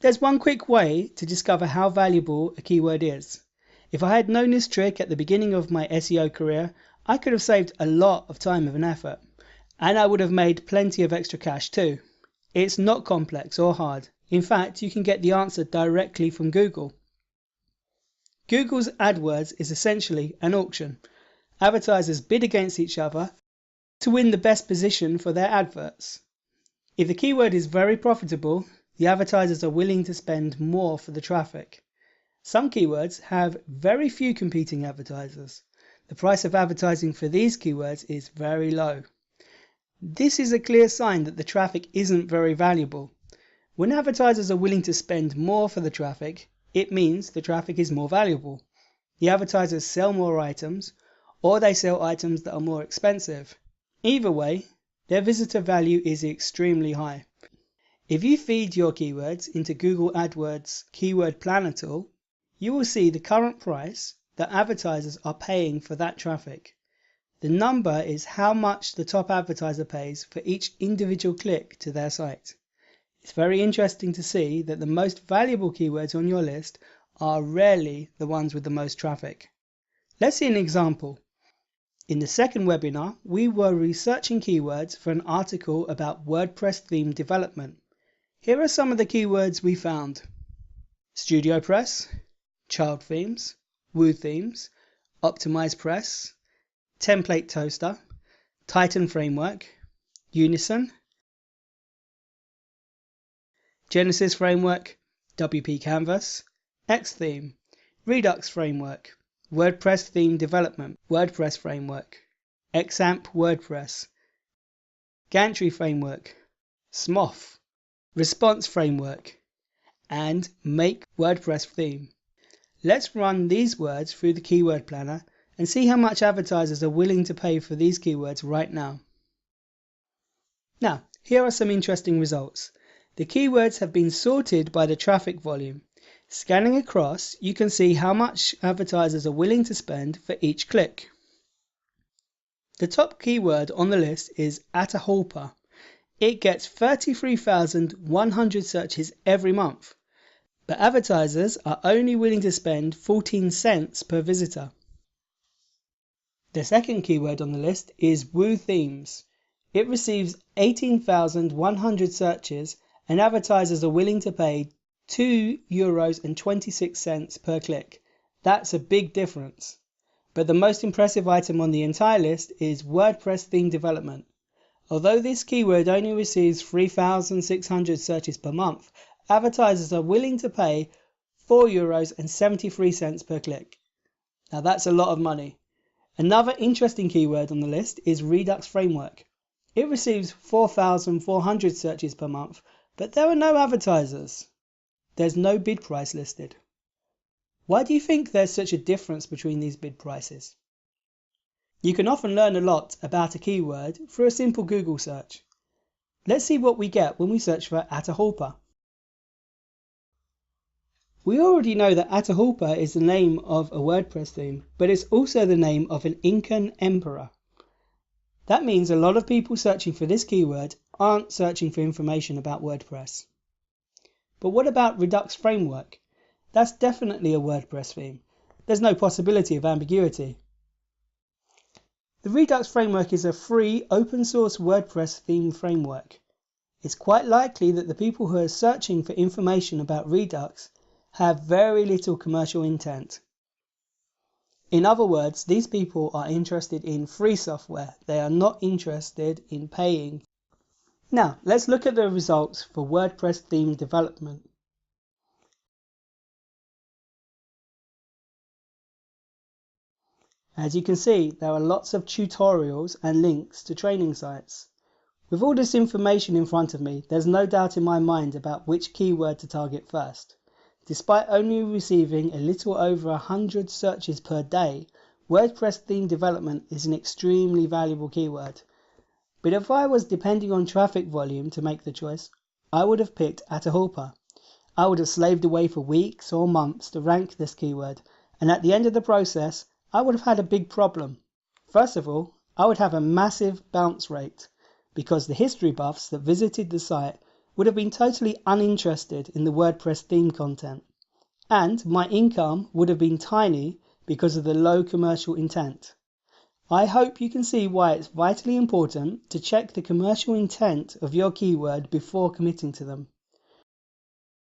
There's one quick way to discover how valuable a keyword is. If I had known this trick at the beginning of my SEO career, I could have saved a lot of time and effort, and I would have made plenty of extra cash too. It's not complex or hard. In fact, you can get the answer directly from Google. Google's AdWords is essentially an auction. Advertisers bid against each other to win the best position for their adverts. If the keyword is very profitable, the advertisers are willing to spend more for the traffic. Some keywords have very few competing advertisers. The price of advertising for these keywords is very low. This is a clear sign that the traffic isn't very valuable. When advertisers are willing to spend more for the traffic, it means the traffic is more valuable. The advertisers sell more items, or they sell items that are more expensive. Either way, their visitor value is extremely high. If you feed your keywords into Google AdWords Keyword Planner tool, you will see the current price that advertisers are paying for that traffic. The number is how much the top advertiser pays for each individual click to their site. It's very interesting to see that the most valuable keywords on your list are rarely the ones with the most traffic. Let's see an example. In the second webinar, we were researching keywords for an article about WordPress theme development. Here are some of the keywords we found: StudioPress, child themes, Woo themes, OptimizePress, template toaster, Titan framework, Unison, Genesis framework, WP Canvas, Xtheme, Redux framework, WordPress theme development, WordPress framework, XAMPP WordPress, Gantry framework, Smoth, Response framework, and Make WordPress theme. Let's run these words through the keyword planner and see how much advertisers are willing to pay for these keywords right now. Now, here are some interesting results. The keywords have been sorted by the traffic volume. Scanning across, you can see how much advertisers are willing to spend for each click. The top keyword on the list is Atahualpa. It gets 33,100 searches every month, but advertisers are only willing to spend 14 cents per visitor. The second keyword on the list is Woo themes. It receives 18,100 searches and advertisers are willing to pay €2.26 per click. That's a big difference. But the most impressive item on the entire list is WordPress theme development. Although this keyword only receives 3,600 searches per month, advertisers are willing to pay €4.73 per click. Now that's a lot of money. Another interesting keyword on the list is Redux framework. It receives 4,400 searches per month, but there are no advertisers. There's no bid price listed. Why do you think there's such a difference between these bid prices? You can often learn a lot about a keyword through a simple Google search. Let's see what we get when we search for Atahualpa. We already know that Atahualpa is the name of a WordPress theme, but it's also the name of an Incan emperor. That means a lot of people searching for this keyword aren't searching for information about WordPress. But what about Redux framework? That's definitely a WordPress theme. There's no possibility of ambiguity. The Redux framework is a free open source WordPress theme framework. It's quite likely that the people who are searching for information about Redux have very little commercial intent. In other words, these people are interested in free software. They are not interested in paying. Now, let's look at the results for WordPress theme development. As you can see, there are lots of tutorials and links to training sites. With all this information in front of me, there's no doubt in my mind about which keyword to target first. Despite only receiving a little over 100 searches per day, WordPress theme development is an extremely valuable keyword. But if I was depending on traffic volume to make the choice, I would have picked Atahualpa. I would have slaved away for weeks or months to rank this keyword, and at the end of the process, I would have had a big problem. First of all, I would have a massive bounce rate, because the history buffs that visited the site would have been totally uninterested in the WordPress theme content, and my income would have been tiny because of the low commercial intent. I hope you can see why it's vitally important to check the commercial intent of your keyword before committing to them.